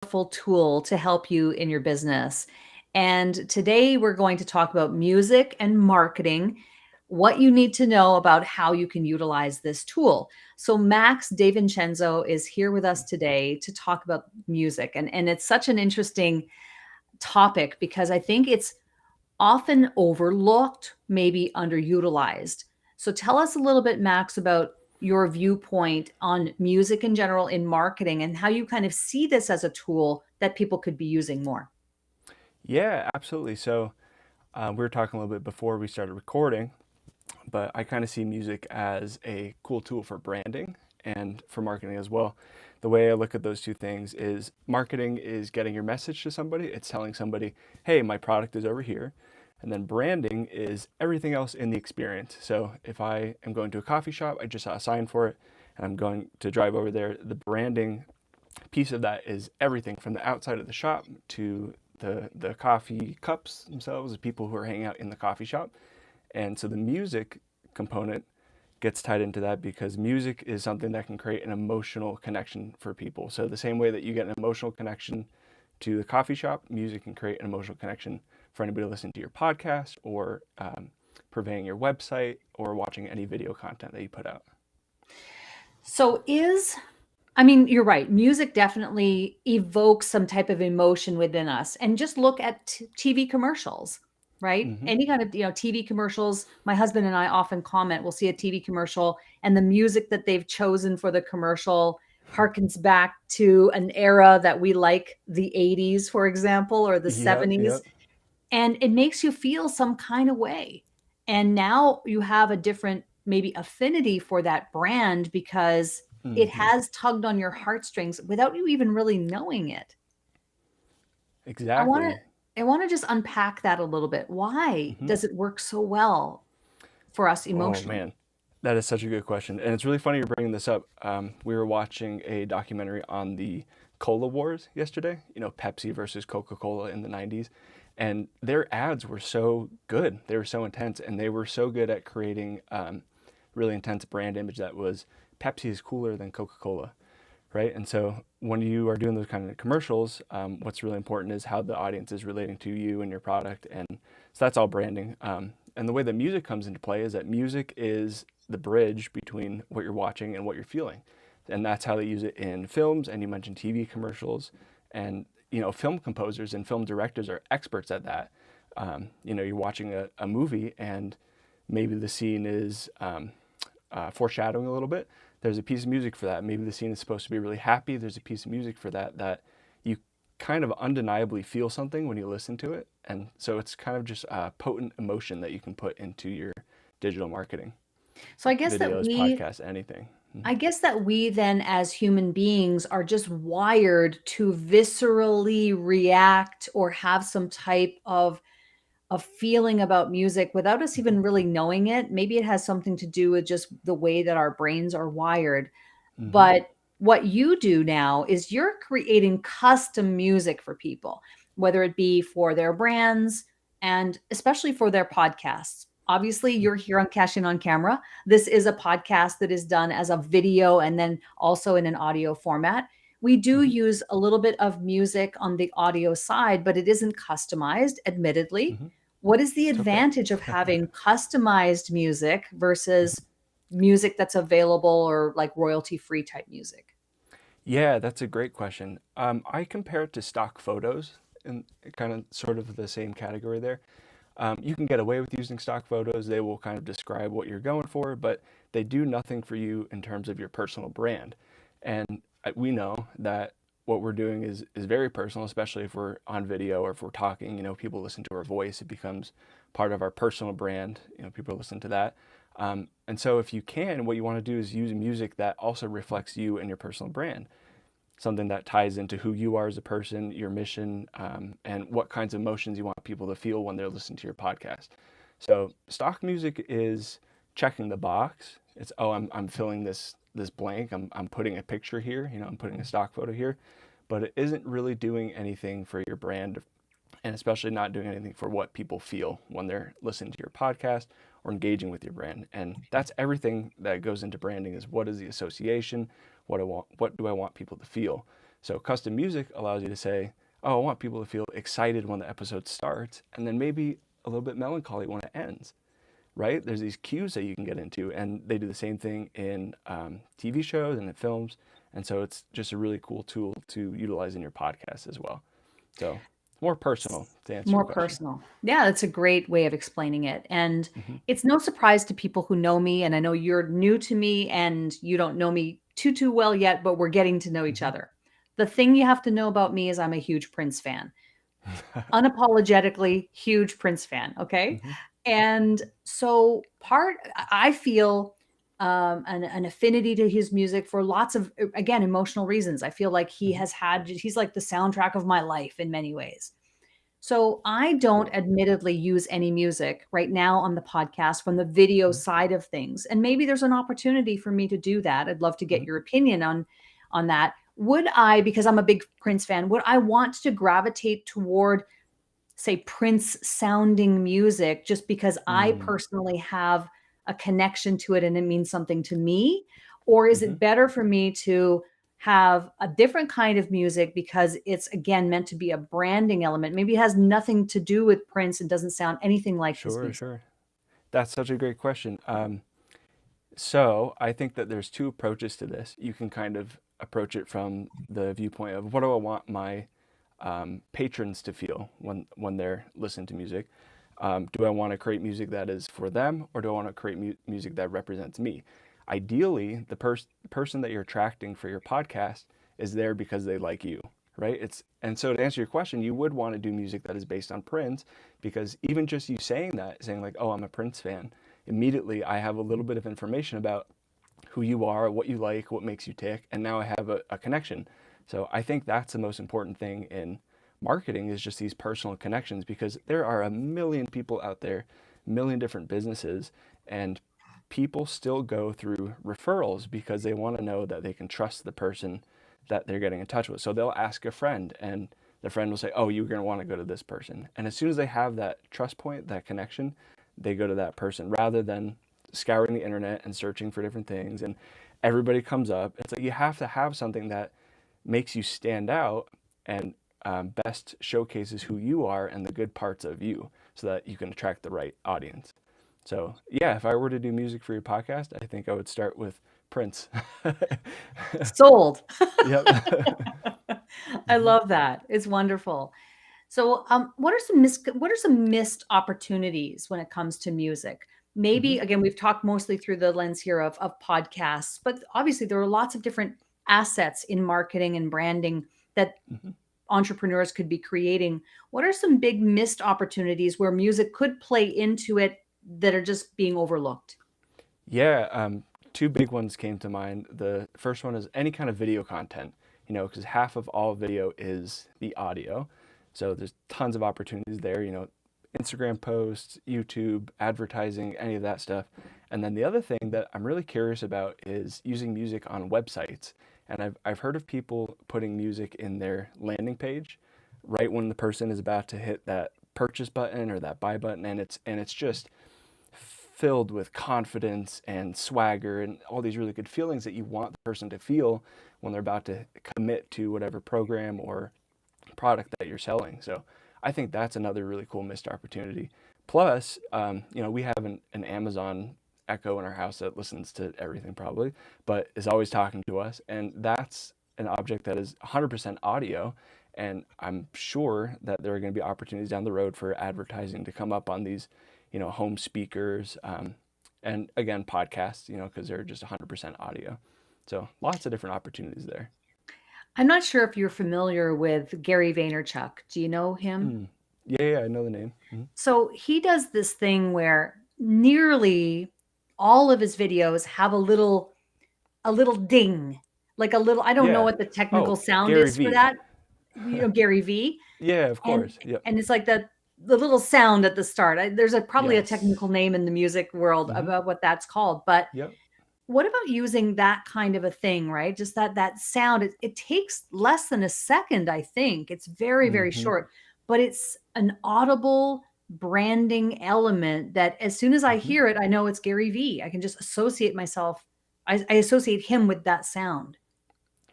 powerful tool to help you in your business. And today we're going to talk about music and marketing, what you need to know about how you can utilize this tool. So Max DeVincenzo is here with us today to talk about music. And it's such an interesting topic because I think it's often overlooked, maybe underutilized. So tell us a little bit, Max, about your viewpoint on music in general in marketing and how you kind of see this as a tool that people could be using more. Yeah, absolutely. So we were talking a little bit before we started recording, but I kind of see music as a cool tool for branding and for marketing as well. The way I look at those two things is marketing is getting your message to somebody, it's telling somebody, hey, my product is over here. And then branding is everything else in the experience. So if I am going to a coffee shop, I just saw a sign for it, and I'm going to drive over there, the branding piece of that is everything from the outside of the shop to the coffee cups themselves, the people who are hanging out in the coffee shop. And so the music component gets tied into that because music is something that can create an emotional connection for people. So the same way that you get an emotional connection to the coffee shop, music can create an emotional connection for anybody listening to your podcast or purveying your website or watching any video content that you put out. So I mean, you're right. Music definitely evokes some type of emotion within us. And just look at TV commercials, right? Hmm. Any kind of, TV commercials. My husband and I often comment, we'll see a TV commercial and the music that they've chosen for the commercial harkens back to an era that we like, the 80s, for example, or the Yep, 70s. yep. And it makes you feel some kind of way. And now you have a different, maybe affinity for that brand because it Hmm. has tugged on your heartstrings without you even really knowing it. I want to Exactly. I want to just unpack that a little bit. Why Hmm. does it work so well for us Oh emotionally? man, that is such a good question, and it's really funny you're bringing this up. We were watching a documentary on the cola wars yesterday. You know, Pepsi versus Coca-Cola in the '90s, and their ads were so good. They were so intense, and they were so good at creating really intense brand image that was Pepsi is cooler than Coca-Cola, right? And so when you are doing those kind of commercials, what's really important is how the audience is relating to you and your product, and so that's all branding. And the way that music comes into play is that music is the bridge between what you're watching and what you're feeling, and that's how they use it in films. And you mentioned TV commercials, and film composers and film directors are experts at that. You're watching a movie, and maybe the scene is foreshadowing a little bit. There's a piece of music for that. Maybe the scene is supposed to be really happy. There's a piece of music for that you kind of undeniably feel something when you listen to it. And so it's kind of just a potent emotion that you can put into your digital marketing, So I guess that videos, we podcasts, anything. I guess that we then as human beings are just wired to viscerally react or have some type of a feeling about music without us even really knowing it. Maybe it has something to do with just the way that our brains are wired. Mm-hmm. But what you do now is you're creating custom music for people, whether it be for their brands and especially for their podcasts. Obviously, you're here on Cash In on Camera. This is a podcast that is done as a video and then also in an audio format. We do Mm-hmm. use a little bit of music on the audio side, but it isn't customized, admittedly. Mm-hmm. What is the It's okay. advantage of having customized music versus music that's available or like royalty free type music? Yeah, that's a great question. I compare it to stock photos in kind of sort of the same category there. You can get away with using stock photos. They will kind of describe what you're going for, but they do nothing for you in terms of your personal brand. And we know that what we're doing is very personal, especially if we're on video or if we're talking. People listen to our voice. It becomes part of our personal brand. People listen to that. And so if you can, what you want to do is use music that also reflects you and your personal brand, something that ties into who you are as a person, your mission, and what kinds of emotions you want people to feel when they're listening to your podcast. So stock music is checking the box. It's, oh, I'm filling this blank. I'm putting a picture here. I'm putting a stock photo here, but it isn't really doing anything for your brand, and especially not doing anything for what people feel when they're listening to your podcast or engaging with your brand. And that's everything that goes into branding: is what is the association, what do I want people to feel. So custom music allows you to say, oh, I want people to feel excited when the episode starts, and then maybe a little bit melancholy when it ends, right? There's these cues that you can get into, and they do the same thing in TV shows and in films. And so it's just a really cool tool to utilize in your podcast as well. So more personal to answer your More question. personal. Yeah, that's a great way of explaining it. And Hmm. it's no surprise to people who know me, and I know you're new to me and you don't know me too well yet, but we're getting to know each Hmm. other. The thing you have to know about me is I'm a huge Prince fan. Unapologetically huge Prince fan, okay? Hmm. And so I feel an affinity to his music for lots of, again, emotional reasons. I feel like Hmm. he's like the soundtrack of my life in many ways. So I don't Cool. admittedly use any music right now on the podcast from the video Hmm. side of things. And maybe there's an opportunity for me to do that. I'd love to get Hmm. your opinion on that. Would I, because I'm a big Prince fan, would I want to gravitate toward, say, Prince sounding music just because I Mm. personally have a connection to it and it means something to me? Or is Hmm. it better for me to have a different kind of music because it's, again, meant to be a branding element? Maybe it has nothing to do with Prince and doesn't sound anything like his Sure, music. sure. That's such a great question. So I think that there's two approaches to this. You can kind of approach it from the viewpoint of what do I want my patrons to feel when they're listening to music. Do I want to create music that is for them, or do I want to create music that represents me? Ideally, the person that you're attracting for your podcast is there because they like you, right? And so to answer your question, you would want to do music that is based on Prince, because even just you saying that, saying like, "Oh, I'm a Prince fan," immediately I have a little bit of information about who you are, what you like, what makes you tick, and now I have a connection. So I think that's the most important thing in marketing, is just these personal connections, because there are a million people out there, a million different businesses, and people still go through referrals because they want to know that they can trust the person that they're getting in touch with. So they'll ask a friend, and the friend will say, "Oh, you're going to want to go to this person." And as soon as they have that trust point, that connection, they go to that person rather than scouring the internet and searching for different things. And everybody comes up. It's like you have to have something that makes you stand out and best showcases who you are and the good parts of you, so that you can attract the right audience. So yeah, if I were to do music for your podcast, I think I would start with Prince. Sold. Yep. I Hmm. love that. It's wonderful. So, what are some missed opportunities when it comes to music? Hmm. Maybe, again, we've talked mostly through the lens here of podcasts, but obviously there are lots of different assets in marketing and branding that Hmm. entrepreneurs could be creating. What are some big missed opportunities where music could play into it that are just being overlooked? Yeah, two big ones came to mind. The first one is any kind of video content, because half of all video is the audio. So there's tons of opportunities there, Instagram posts, YouTube, advertising, any of that stuff. And then the other thing that I'm really curious about is using music on websites. And I've heard of people putting music in their landing page right when the person is about to hit that purchase button or that buy button, and it's just filled with confidence and swagger and all these really good feelings that you want the person to feel when they're about to commit to whatever program or product that you're selling. So I think that's another really cool missed opportunity. Plus, we have an Amazon Echo in our house that listens to everything probably, but is always talking to us. And that's an object that is 100% audio. And I'm sure that there are going to be opportunities down the road for advertising to come up on these, home speakers, and again, podcasts, because they're just 100% audio. So lots of different opportunities there. I'm not sure if you're familiar with Gary Vaynerchuk. Do you know him? Mm. Yeah, yeah, I know the name. Mhm. So he does this thing where nearly all of his videos have a little ding, like a little, I don't know Yeah. what the technical Oh, sound Gary is for V. that, Gary V. Yeah, of And course. Yep. and it's like the little sound at the start. There's probably a technical Yes. name in the music world Hmm. about what that's called, but Yep. what about using that kind of a thing, right? Just that sound. It takes less than a second, I think. It's very, very Hmm. short, but it's an audible branding element that as soon as I Hmm. hear it, I know it's Gary V. I can just associate myself. I associate him with that sound.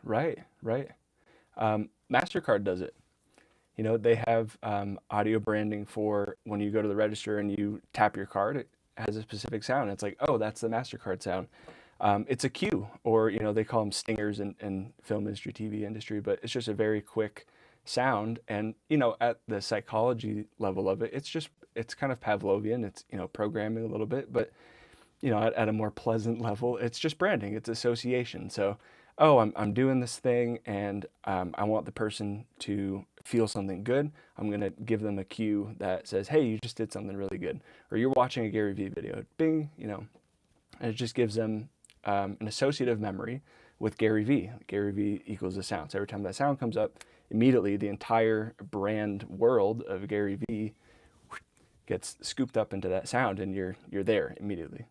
Right, right. MasterCard does it. They have audio branding for when you go to the register and you tap your card, it has a specific sound. It's like, oh, that's the MasterCard sound. It's a cue, or they call them stingers in film industry, TV industry, but it's just a very quick sound. And at the psychology level of it, it's kind of Pavlovian. It's programming a little bit, but at a more pleasant level, it's just branding. It's association. So, oh, I'm doing this thing, and I want the person to feel something good. I'm gonna give them a cue that says, "Hey, you just did something really good," or you're watching a Gary Vee video. Bing, and it just gives them an associative memory with Gary Vee. Gary Vee equals the sound. So every time that sound comes up, immediately the entire brand world of Gary Vee gets scooped up into that sound, and you're there immediately.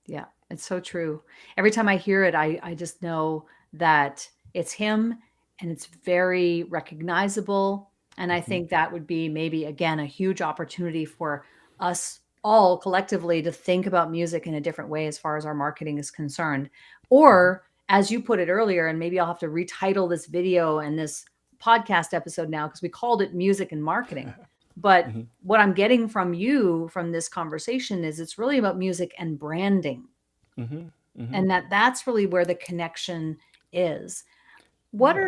Yeah, it's so true. Every time I hear it, I just know that it's him and it's very recognizable. And I Hmm. think that would be maybe, again, a huge opportunity for us all collectively to think about music in a different way as far as our marketing is concerned. Hmm. Or, as you put it earlier, and maybe I'll have to retitle this video and this podcast episode now because we called it Music and Marketing. But Hmm. what I'm getting from you from this conversation is it's really about music and branding, Hmm. Hmm. and that's really where the connection is. Yeah. What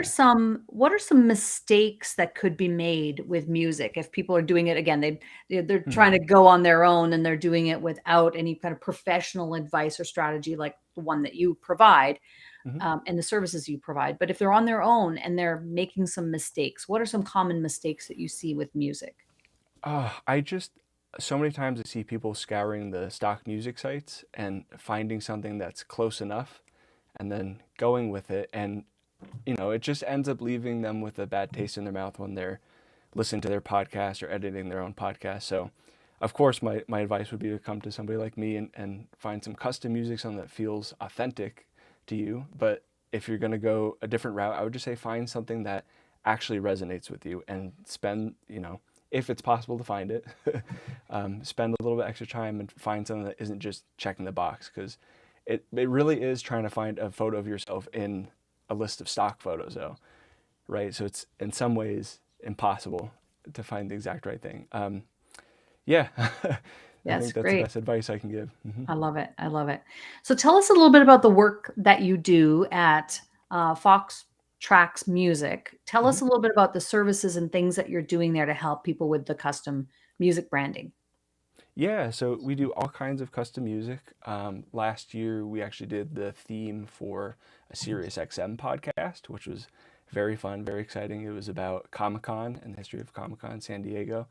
are some mistakes that could be made with music if people are doing it again? They're Hmm. trying to go on their own and they're doing it without any kind of professional advice or strategy like the one that you provide, Hmm. and the services you provide. But if they're on their own and they're making some mistakes, what are some common mistakes that you see with music? I just so many times I see people scouring the stock music sites and finding something that's close enough and then going with it, and it just ends up leaving them with a bad taste in their mouth when they're listening to their podcast or editing their own podcast. So of course my advice would be to come to somebody like me and find some custom music, something that feels authentic to you. But if you're going to go a different route, I would just say find something that actually resonates with you and spend, if it's possible to find it, spend a little bit extra time and find something that isn't just checking the box, because it really is trying to find a photo of yourself in a list of stock photos, though, right? So it's in some ways impossible to find the exact right thing. Yeah, I That's think that's the great. best advice I can give. Hmm. I love it. I love it. So tell us a little bit about the work that you do at Fox Tracks Music. Tell Hmm. us a little bit about the services and things that you're doing there to help people with the custom music branding. Yeah, so we do all kinds of custom music. Last year, we actually did the theme for a Sirius XM podcast, which was very fun, very exciting. It was about Comic Con and the history of Comic Con San Diego.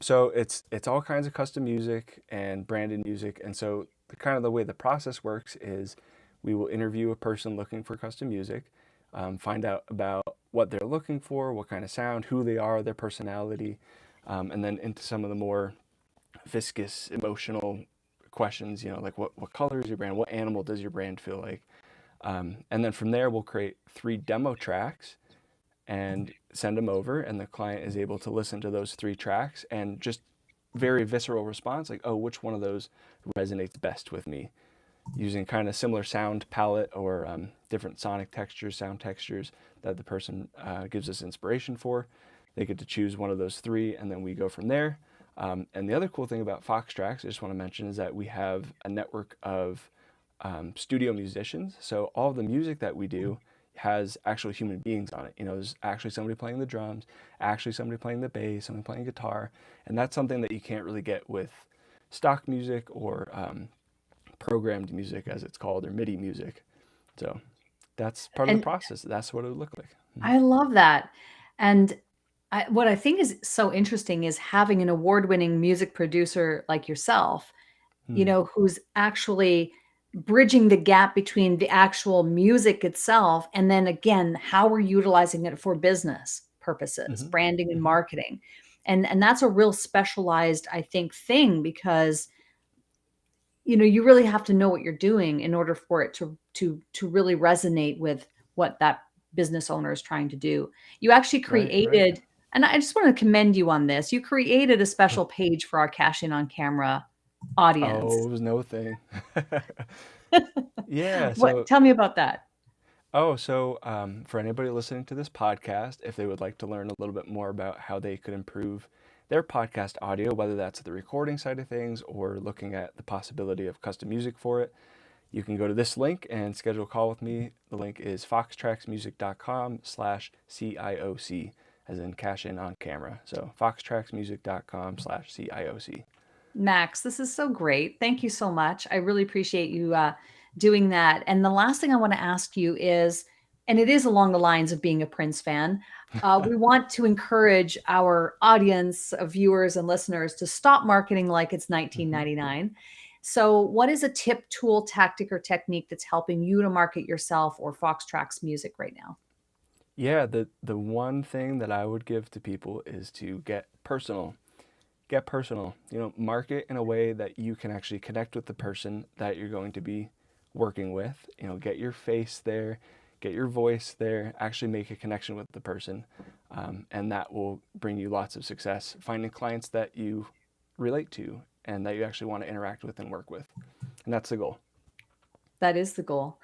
So it's all kinds of custom music and branded music. And so the way the process works is we will interview a person looking for custom music, find out about what they're looking for, what kind of sound, who they are, their personality, and then into some of the more viscous emotional questions, like what color is your brand? What animal does your brand feel like? And then from there, we'll create 3 demo tracks and send them over, and the client is able to listen to those 3 tracks and just very visceral response, like, oh, which one of those resonates best with me, using kind of similar sound palette or different sonic textures, sound textures that the person gives us inspiration for. They get to choose one of those 3, and then we go from there. And the other cool thing about Fox Tracks, I just want to mention, is that we have a network of studio musicians. So all of the music that we do has actual human beings on it. There's actually somebody playing the drums, actually somebody playing the bass, somebody playing guitar, and that's something that you can't really get with stock music or programmed music, as it's called, or MIDI music. So that's part of the And process. That's what it would look like. I love that. And what I think is so interesting is having an award-winning music producer like yourself, Hmm. who's actually bridging the gap between the actual music itself and then again how we're utilizing it for business purposes, Hmm. branding and Hmm. marketing. And that's a real specialized, I think, thing because you really have to know what you're doing in order for it to really resonate with what that business owner is trying to do. You actually Right, right. created, and I just want to commend you on this. You created a special page for our Cash In on Camera Oh, audience. it was no thing. Yeah, What so tell me about that? Oh, so for anybody listening to this podcast, if they would like to learn a little bit more about how they could improve their podcast audio, whether that's the recording side of things or looking at the possibility of custom music for it, you can go to this link and schedule a call with me. The link is foxtracksmusic.com/CIOC, as in cash in on camera. So foxtracksmusic.com/CIOC. Max, this is so great. Thank you so much. I really appreciate you doing that. And the last thing I want to ask you is, and it is along the lines of being a Prince fan, we want to encourage our audience of viewers and listeners to stop marketing like it's Mm-hmm. 1999. So, what is a tip, tool, tactic, or technique that's helping you to market yourself or Fox Tracks music right now? Yeah, the one thing that I would give to people is to get personal. Get personal. Market in a way that you can actually connect with the person that you're going to be working with. Get your face there, get your voice there, actually make a connection with the person. And that will bring you lots of success finding clients that you relate to and that you actually want to interact with and work with. And that's the goal. That is the goal.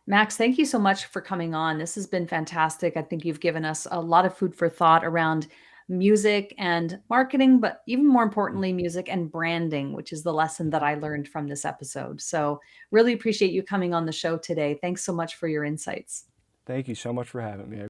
Max, thank you so much for coming on. This has been fantastic. I think you've given us a lot of food for thought around music and marketing, but even more importantly, music and branding, which is the lesson that I learned from this episode. So, really appreciate you coming on the show today. Thanks so much for your insights. Thank you so much for having me.